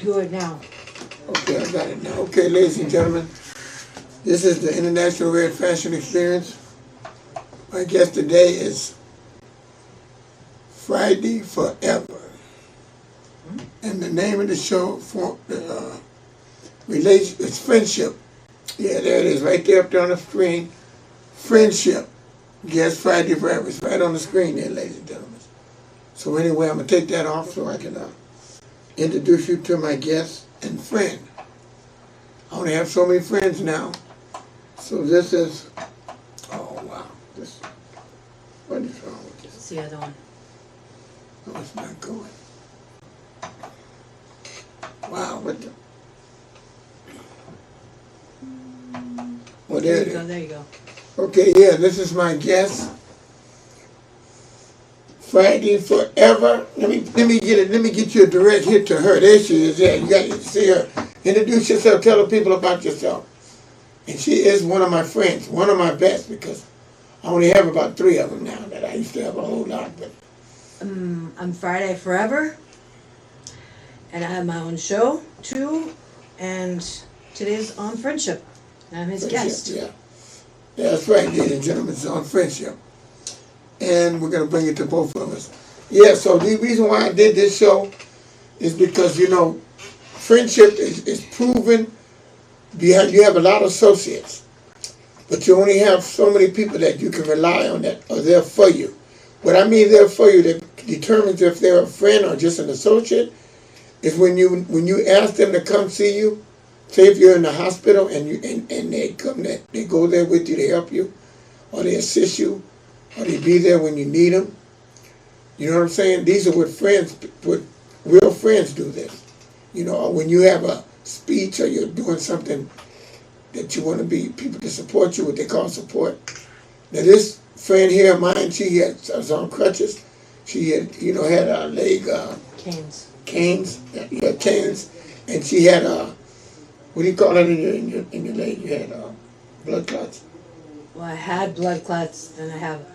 do it now. Okay, I got it now. Okay, ladies and gentlemen, this is the International Red Fashion Experience. My guest today is Friday Forever. And the name of the show for it's Friendship. Yeah, there it is, right there up there on the screen. Friendship. Yes, Friday Forever. It's right on the screen there, ladies and gentlemen. So anyway, I'm going to take that off so I can introduce you to my guest and friend. I only have so many friends now. So this is, oh wow, what is wrong with this? It's the other one. No, it's not going. Wow, what the? Well, there it is. There you go. Okay, yeah, this is my guest. Friday Forever. Let me get you a direct hit to her. There she is. Yeah, you got to see her. Introduce yourself. Tell the people about yourself. And she is one of my friends, one of my best, because I only have about 3 of them now. That I used to have a whole lot. But I'm Friday Forever, and I have my own show too. And today's on Friendship. I'm his guest. Yeah, that's right, ladies and gentlemen. It's on Friendship. And we're going to bring it to both of us. Yeah, so the reason why I did this show is because, you know, friendship is proven. You have a lot of associates, but you only have so many people that you can rely on that are there for you. What I mean there for you that determines if they're a friend or just an associate is when you ask them to come see you. Say if you're in the hospital and they go there with you to help you, or they assist you, or they be there when you need them. You know what I'm saying? These are what real friends do this. You know, or when you have a speech or you're doing something that you want to be people to support you, what they call support. Now this friend here of mine, was on crutches. She had a leg canes, and she had what do you call it in your leg? You had blood clots. Well, I had blood clots, and I have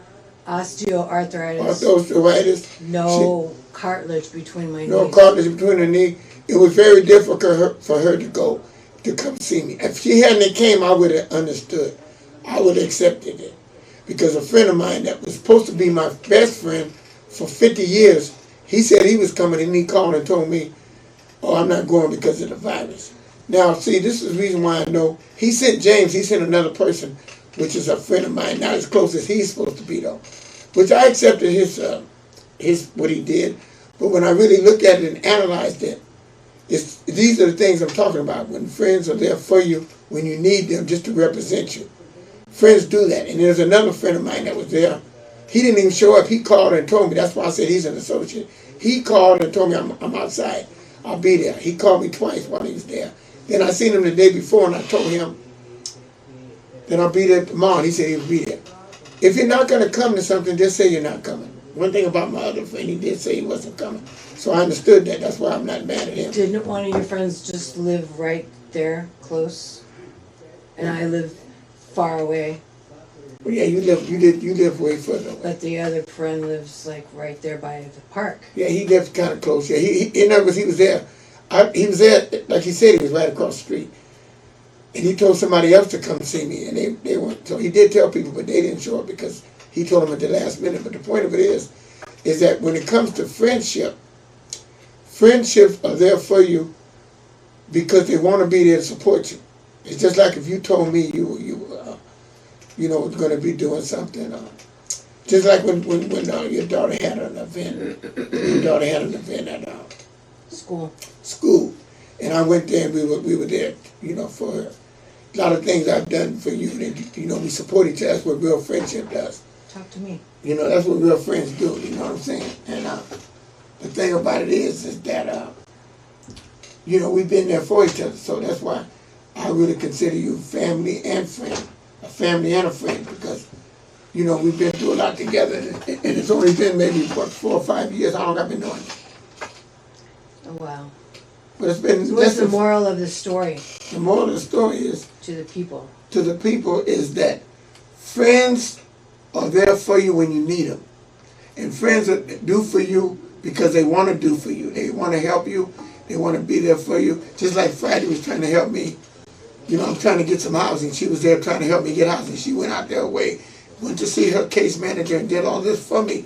osteoarthritis. Osteoarthritis. No cartilage between my knees. No cartilage between her knee. It was very difficult for her to come see me. If she hadn't came, I would have understood. I would have accepted it. Because a friend of mine that was supposed to be my best friend for 50 years, he said he was coming and he called and told me, oh, I'm not going because of the virus. Now, see, this is the reason why I know. He sent James, he sent another person, which is a friend of mine, not as close as he's supposed to be, though. Which I accepted his what he did. But when I really looked at it and analyzed it, these are the things I'm talking about. When friends are there for you, when you need them just to represent you. Friends do that. And there's another friend of mine that was there. He didn't even show up. He called and told me. That's why I said he's an associate. He called and told me I'm outside. I'll be there. He called me twice while he was there. Then I seen him the day before and I told him, then I'll be there tomorrow. And he said he'll be there. If you're not going to come to something, just say you're not coming. One thing about my other friend, he did say he wasn't coming. So I understood that. That's why I'm not mad at him. Didn't one of your friends just live right there, close? And I live far away. Well, yeah, you live way further away. But the other friend lives like right there by the park. Yeah, he lives kind of close. Yeah, in other words, he was there. He was there, like he said, he was right across the street. And he told somebody else to come see me, and they went. So he did tell people, but they didn't show up because he told them at the last minute. But the point of it is that when it comes to friendship, friendships are there for you because they want to be there to support you. It's just like if you told me you was going to be doing something. Just like when your daughter had an event. Your daughter had an event at school, and I went there and we were there, for her. A lot of things I've done for you, and we support each other. That's what real friendship does. Talk to me. That's what real friends do. You know what I'm saying? And the thing about it is that we've been there for each other. So that's why I really consider you family and friend, a family and a friend, because we've been through a lot together, and it's only been maybe 4 or 5 years. How long I've been doing it? Oh wow. But it's been. So what's the moral of the story? The moral of the story is to the people. To the people is that friends are there for you when you need them, and friends do for you because they want to do for you. They want to help you. They want to be there for you. Just like Friday was trying to help me. You know, I'm trying to get some housing. She was there trying to help me get housing. She went out their way, went to see her case manager and did all this for me.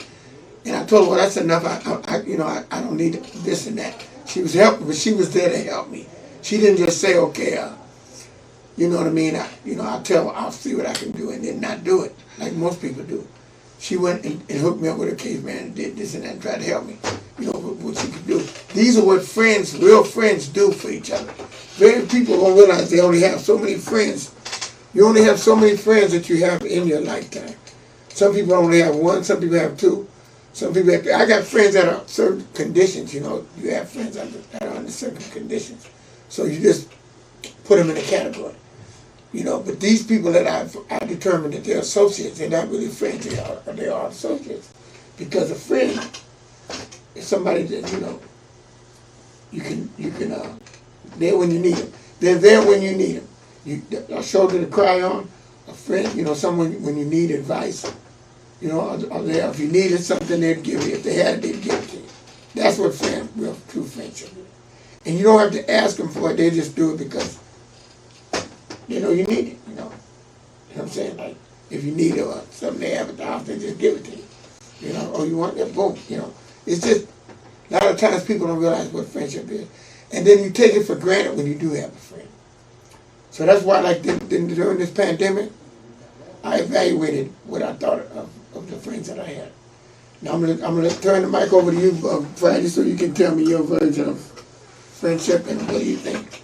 And I told her, well, that's enough. I don't need this and that. She was helping, but she was there to help me. She didn't just say, okay, you know what I mean? I'll see what I can do and then not do it, like most people do. She went and hooked me up with a case man and did this and that and tried to help me, you know, what she could do. These are what friends, real friends do for each other. Very people don't realize they only have so many friends. You only have so many friends that you have in your lifetime. Some people only have one, some people have two. Some people have, I got friends that are certain conditions, you know. You have friends that are under certain conditions. So you just put them in a category. You know, but these people that I determined that they're associates, they're not really friends, they are associates. Because a friend is somebody that, you know, you can there when you need them. They're there when you need them. A shoulder to cry on, a friend, you know, someone when you need advice, you know, are there. If you needed something, they'd give you. If they had it, they'd give it to you. That's what real true friendship is. And you don't have to ask them for it, they just do it because you know you need it, you know. You know what I'm saying? Like, if you need it or something they have at the house, they just give it to you. You know, oh, you want that, boom, you know. It's just, a lot of times people don't realize what friendship is. And then you take it for granted when you do have a friend. So that's why, like, during this pandemic, I evaluated what I thought of the friends that I had. Now I'm gonna turn the mic over to you, Friday, so you can tell me your version of friendship and what do you think.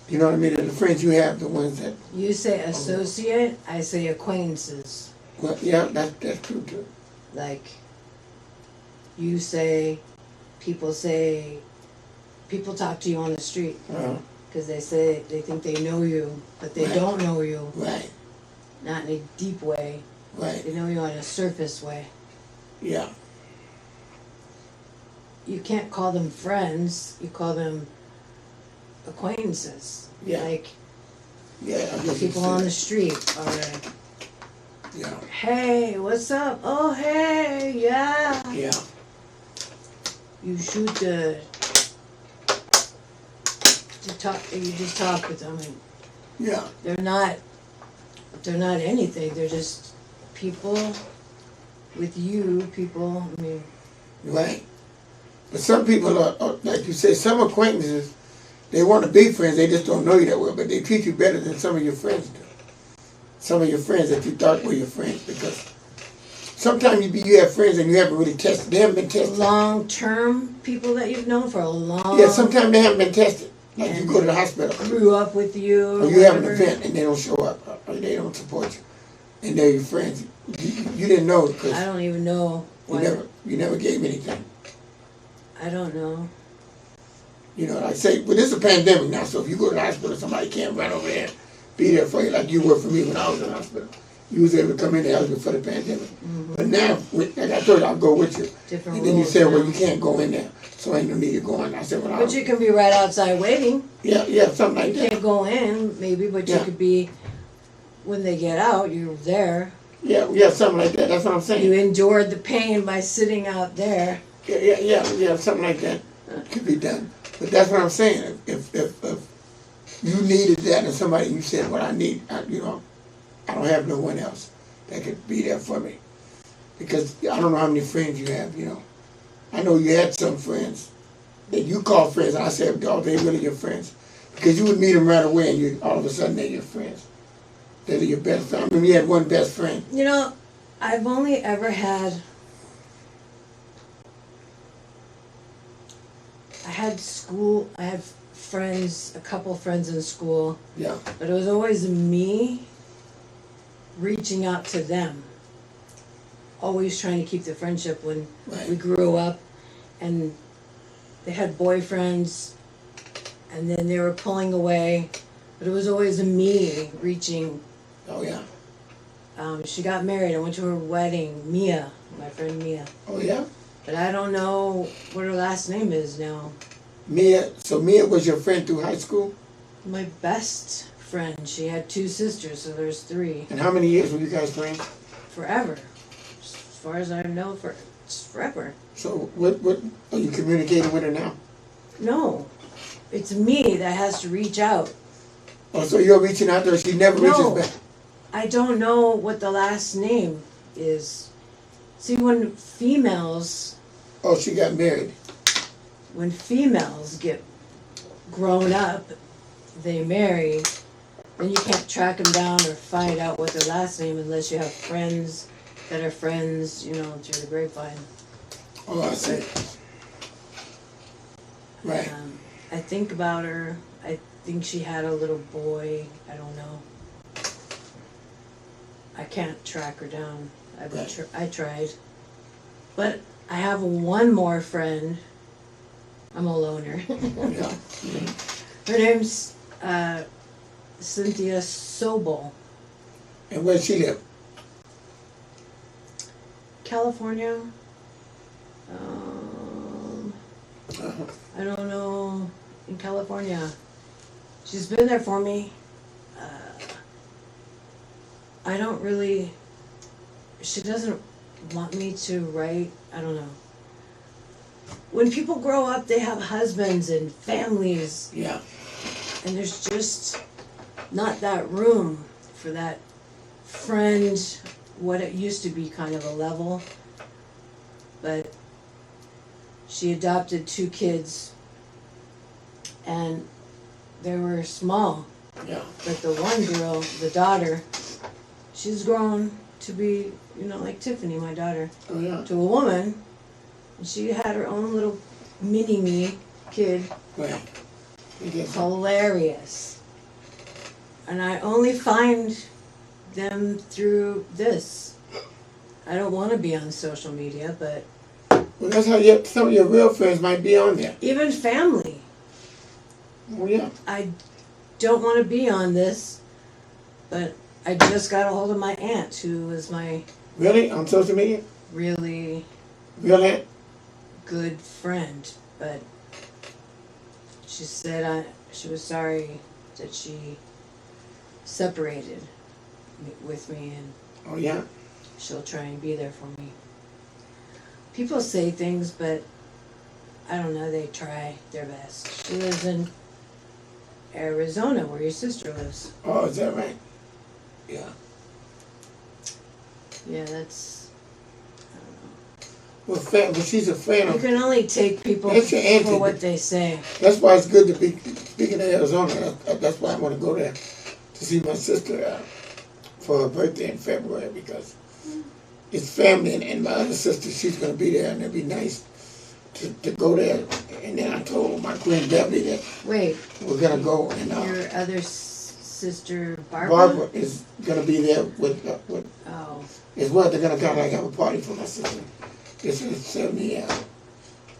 You know what I mean? The friends you have, the ones that... You say associate, I say acquaintances. Well, yeah, that's true too. Like, you say, people talk to you on the street. Because they think they know you, but they don't know you. Right. Not in a deep way. Right. They know you on a surface way. Yeah. You can't call them friends, you call them acquaintances. Yeah. Like, yeah, people on the street or, yeah. Hey, what's up? Oh, hey, yeah. Yeah. You shoot you just talk with them and Yeah. they're not anything, they're just people with you, I mean. Right. But some people are, like you say, some acquaintances, they want to be friends, they just don't know you that well, but they treat you better than some of your friends do. Some of your friends that you thought were your friends, because sometimes you have friends and you haven't really tested, they haven't been tested. Long-term people that you've known for a long... Yeah, sometimes they haven't been tested. Like you go to the hospital. Grew up with you. Or you have an event and they don't show up, or they don't support you, and they're your friends. You didn't know because I don't even know. You never gave anything. I don't know. You know, like say, but this is a pandemic now, so if you go to the hospital, somebody can't run over there and be there for you like you were for me when I was in the hospital. You was able to come in and help me for the pandemic. Mm-hmm. But now, like I told you, I'll go with you. Different and then you rules said, now. well, you can't go in there, so ain't no need of going. I said, well, But you can be right outside waiting. Yeah, something like You that. can't go in, maybe, but you could be, when they get out, you're there. Yeah, something like that. That's what I'm saying. You endured the pain by sitting out there. Yeah, something like that could be done. But that's what I'm saying. If you needed that and somebody, you said, well, I don't have no one else that could be there for me. Because I don't know how many friends you have, you know. I know you had some friends that you call friends, and I said, oh, they really your friends. Because you would meet them right away, and all of a sudden they're your friends. They're your best friend. I mean, you had one best friend. You know, I've only ever had... I had friends, a couple friends in school. Yeah. But it was always me reaching out to them. Always trying to keep the friendship when we grew up. And they had boyfriends, and then they were pulling away. But it was always me reaching. Oh, yeah. She got married. I went to her wedding. Mia, my friend Mia. Oh, yeah? But I don't know what her last name is now. Mia, so Mia was your friend through high school? My best friend. She had 2 sisters, so there's 3. And how many years were you guys friends? Forever. As far as I know, it's forever. So what are you communicating with her now? No, it's me that has to reach out. Oh, so you're reaching out to her, she never reaches No. back? I don't know what the last name is. See, when females Oh, she got married. get grown up, they marry, then you can't track them down or find out what their last name unless you have friends that are friends, you know, through the grapevine. Oh, I see. Right. I think about her. I think she had a little boy. I don't know. I can't track her down. I tried. But I have one more friend. I'm a loner. Yeah. Her name's Cynthia Sobel, And where she live? California. Uh-huh. I don't know, in California. She's been there for me. I don't really, she doesn't want me to write, I don't know. When people grow up, they have husbands and families, Yeah. and there's just not that room for that friend, what it used to be kind of a level. But she adopted 2 kids, and they were small. Yeah. But the one girl, the daughter, she's grown to be, you know, like Tiffany, my daughter, Oh, yeah. to a woman. And she had her own little mini-me kid, Right. You get hilarious. And I only find them through this. I don't want to be on social media, but Well, that's how some of your real friends might be on there. even family. Oh, yeah. I don't want to be on this, but I just got a hold of my aunt, who was my Really? On social media? really Real aunt? good friend. But she said she was sorry that she separated with me, and Oh, yeah. she'll try and be there for me. People say things, but I don't know, they try their best. She lives in Arizona, where your sister lives. Oh, is that right? Yeah. Yeah, that's, Well, she's a fan you of. can only take people That's your auntie. for what they say. That's why it's good to be speaking of Arizona. That's why I want to go there to see my sister for her birthday in February, because it's family, and my other sister, she's going to be there, and it'd be nice to go there. And then I told my friend Beverly that Wait, we're going to go, and your other sister Barbara? Barbara is going to be there with Oh, as well. They're going to kind of like have a party for my sister. It's her 70th.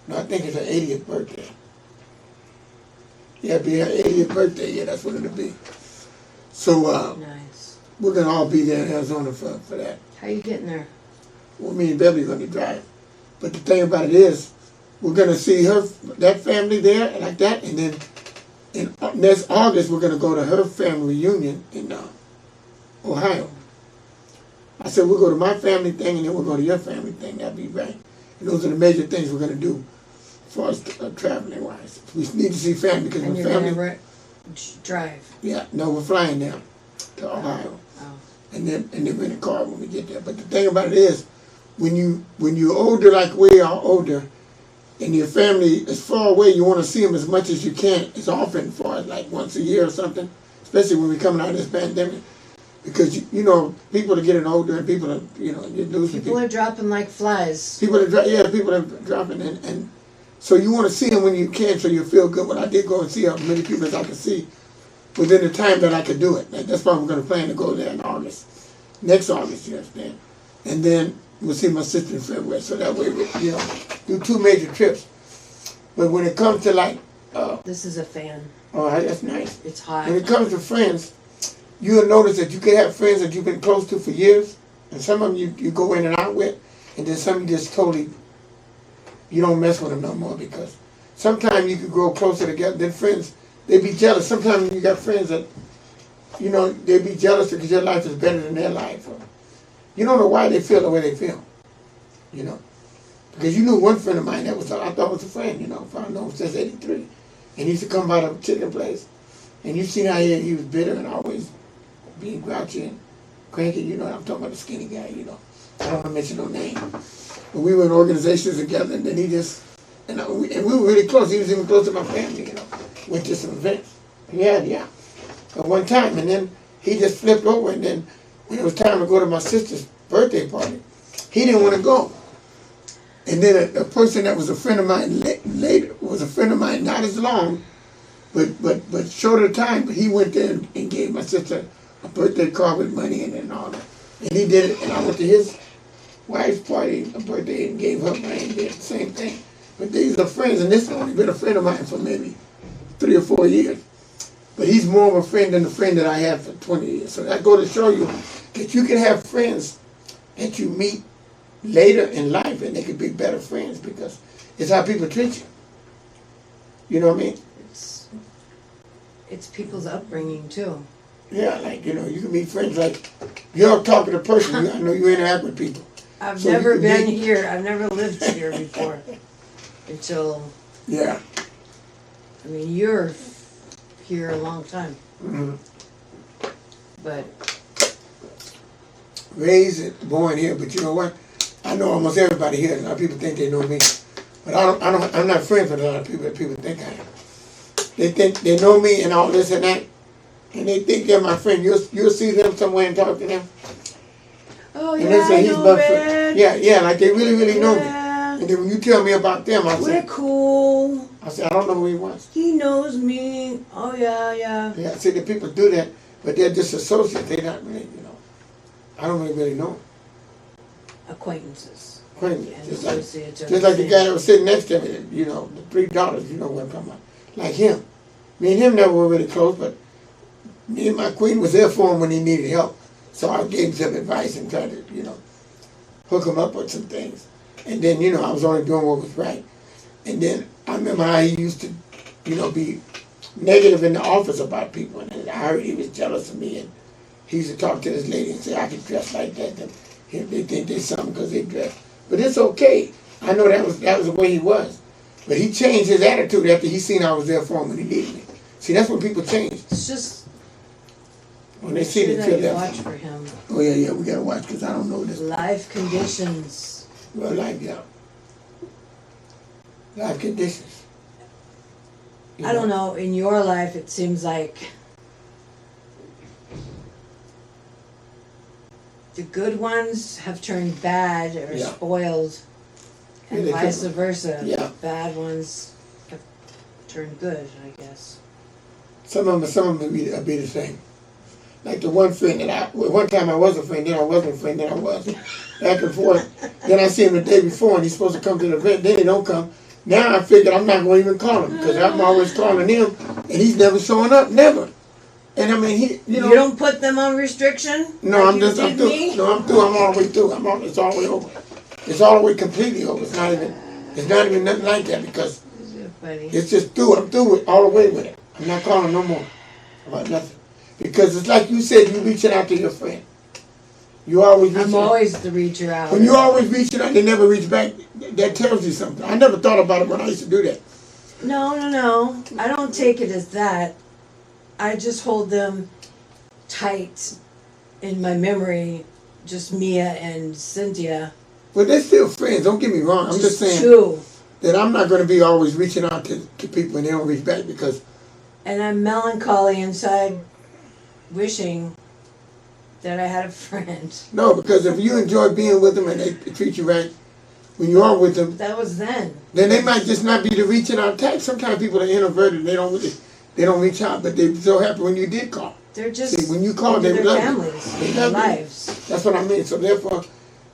No, I think it's her 80th birthday. Yeah, it'll be her 80th birthday. Yeah, that's what it'll be. So nice. we're going to all be there in Arizona for that. How you getting there? Well, me and Beverly going to drive. But the thing about it is, we're going to see that family there and like that, and then in next August we're going to go to her family reunion in Ohio. I said we'll go to my family thing, and then we'll go to your family thing. That'd be right. And those are the major things we're going to do as far as traveling wise. We need to see family because And my you're family. gonna drive. Yeah, no, we're flying down to Ohio. Oh. And then we're in a car when we get there. But the thing about it is, when you're older like we are older, and your family is far away, you want to see them as much as you can, as often, as far as like once a year or something. Especially when we're coming out of this pandemic, because you know people are getting older and people are you're losing People are dropping like flies. People are dropping, and so you want to see them when you can, so you feel good. When I did go and see how many people as I could see within the time that I could do it. And that's why we're going to plan to go there in August, next August, you understand? And then we'll see my sister in February, so that way we do 2 major trips. But when it comes to like, This is a fan. oh, that's nice. It's hot. When it comes to friends, you'll notice that you can have friends that you've been close to for years, and some of them you go in and out with, and then some you just totally, you don't mess with them no more, because sometimes you could grow closer together than friends. They be jealous. Sometimes you got friends that, they be jealous because your life is better than their life. Or, you don't know why they feel the way they feel, Because you knew one friend of mine that was, I thought was a friend, you know, I know him since '83. And he used to come by the chicken place. And you seen how he was bitter and always being grouchy and cranky. You know what I'm talking about, the skinny guy, you know. I don't want to mention no name. But we were in organizations together, and then he just, and we were really close. He was even close to my family, you know. Went to some events. Yeah. At one time, and then he just flipped over, and then when it was time to go to my sister's birthday party, he didn't want to go. And then a person that was a friend of mine later was a friend of mine, not as long, but shorter time. But he went there and gave my sister a birthday card with money in it and all that. And he did it, and I went to his wife's party, a birthday, and gave her money and did the same thing. But these are friends, and this has only been a friend of mine for maybe 3 or 4 years. But he's more of a friend than the friend that I had for 20 years. So that go to show you that you can have friends that you meet later in life, and they could be better friends because it's how people treat you. You know what I mean? It's people's upbringing too. Yeah, like, you know, you can meet friends like, you don't talk to the person, I know you interact with people. I've never been here, I've never lived here before until, Yeah. I mean, you're here a long time, Mm-hmm. but Raised and born here, but you know what? I know almost everybody here. A lot of people think they know me, but I'm not friends with a lot of people that people think I am. They think they know me and all this and that, and they think they're my friend. You'll see them somewhere and talk to them, oh and yeah, they say I he's know my friend. Red. Yeah, like they really know me. Yeah, And then when you tell me about them, I we're say, cool. I don't know who he was. He knows me. Oh yeah. Yeah, see, the people do that, but they're just associates. They're not really, you know. I don't really know them. Acquaintances. Friends, And just associates are like the same. guy that was sitting next to me, you know, the 3 daughters, you know what I'm talking about. Like him. Me and him never were really close, but me and my queen was there for him when he needed help. So I gave him some advice and tried to, you know, hook him up with some things. And then, you know, I was only doing what was right. And then I remember how he used to, you know, be negative in the office about people. And I heard he was jealous of me. And he used to talk to this lady and say, I could dress like that. And they think they're something because they dress. But it's okay. I know that was the way he was. But he changed his attitude after he seen I was there for him when he needed me. See, that's when people change. It's just When they see sure that that you're you there. watch for him. Oh, yeah, we got to watch because I don't know this. Life conditions. Well, life conditions. You I don't know, in your life it seems like the good ones have turned bad or Yeah. spoiled, and Yeah, they vice could. versa. Yeah. The bad ones have turned good, I guess. Some of them will be the same. Like the one friend that one time I was a friend, then I wasn't a friend, then I was. Back and forth. Then I see him the day before and he's supposed to come to the event, then he don't come. Now I figured I'm not going to even call him because I'm always calling him and he's never showing up, never. And I mean, you know. You don't put them on restriction? No, like I'm you through. did me? No, I'm through. I'm all the way through. It's all the way over. It's all the way completely over. It's not even nothing like that because Funny. it's just through. I'm through with all the way with it. I'm not calling no more about nothing. Because it's like you said, you reaching out to your friend. You always reaching I'm out. always the reacher out. When you always reaching out, they never reach back. That tells you something. I never thought about it when I used to do that. No. I don't take it as that. I just hold them tight in my memory, just Mia and Cynthia. But they're still friends. Don't get me wrong. I'm just saying two. that I'm not going to be always reaching out to people and they don't reach back because. And I'm melancholy inside, wishing that I had a friend. No, because if you enjoy being with them and they treat you right, when you are with them, That was then. then they might just not be the reaching out type. Sometimes people are introverted; they don't reach out, but they're so happy when you did call. They're just See, when you call, into they their love families, you. They their love you. lives. That's what I mean. So therefore,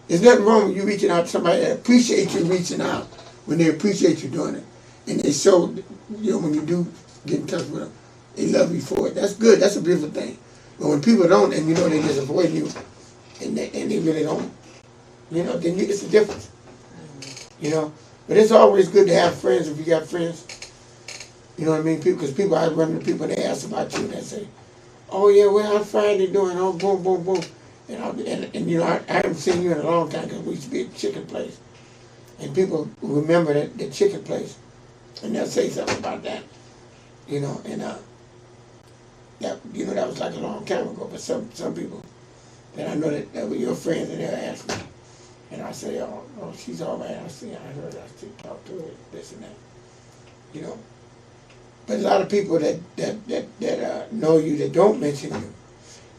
there's nothing wrong with you reaching out to somebody that appreciates you reaching out when they appreciate you doing it, and they show, you know, when you do get in touch with them, they love you for it. That's good. That's a beautiful thing. But when people don't, and you know they just avoid you, and they really don't, you know, then it's a difference. You know, but it's always good to have friends if you got friends. You know what I mean? Because people, I run into people and they ask about you and they say, "Oh yeah, well, how's Friday doing?" Oh, boom, boom, boom. And you know, I haven't seen you in a long time because we used to be at the chicken place. and people remember the chicken place, and they'll say something about that, you know, and that, you know, that was like a long time ago, but some people that I know that were your friends, and they'll ask me, and I say, oh, she's all right. I heard her, I talk to her, this and that, you know. But a lot of people that know you that don't mention you,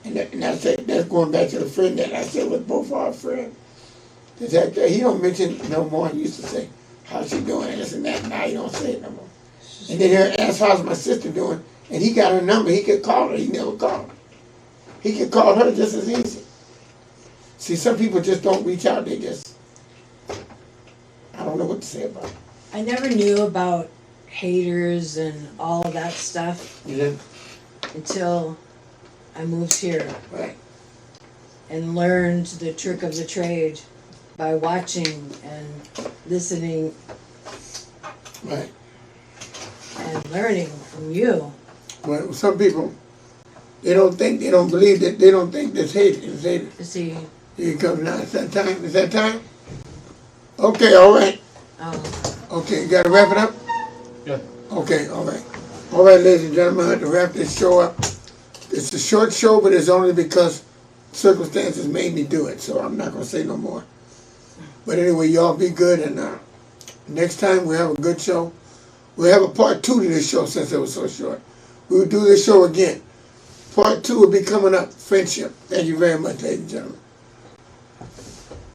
and I say that's going back to the friend that I said with both our friends. That he don't mention no more. He used to say, "How's she doing?" and this and that. Now he don't say it no more. And then here ask how's my sister doing, and he got her number. He could call her. He never called her. He could call her just as easy. See, some people just don't reach out. They just, I don't know what to say about it. I never knew about haters and all of that stuff until I moved here. Right. And learned the trick of the trade by watching and listening. Right. And learning from you. Well, some people, they don't believe that, they don't think there's hate. It's hate. See. Here it comes now. Is that time? Is that time? Okay, all right. Okay, you got to wrap it up? Yeah. Okay, all right. All right, ladies and gentlemen, I have to wrap this show up. It's a short show, but it's only because circumstances made me do it, so I'm not going to say no more. But anyway, y'all be good, and next time we'll have a good show. We'll have a part 2 to this show since it was so short. We'll do this show again. Part 2 will be coming up, friendship. Thank you very much, ladies and gentlemen.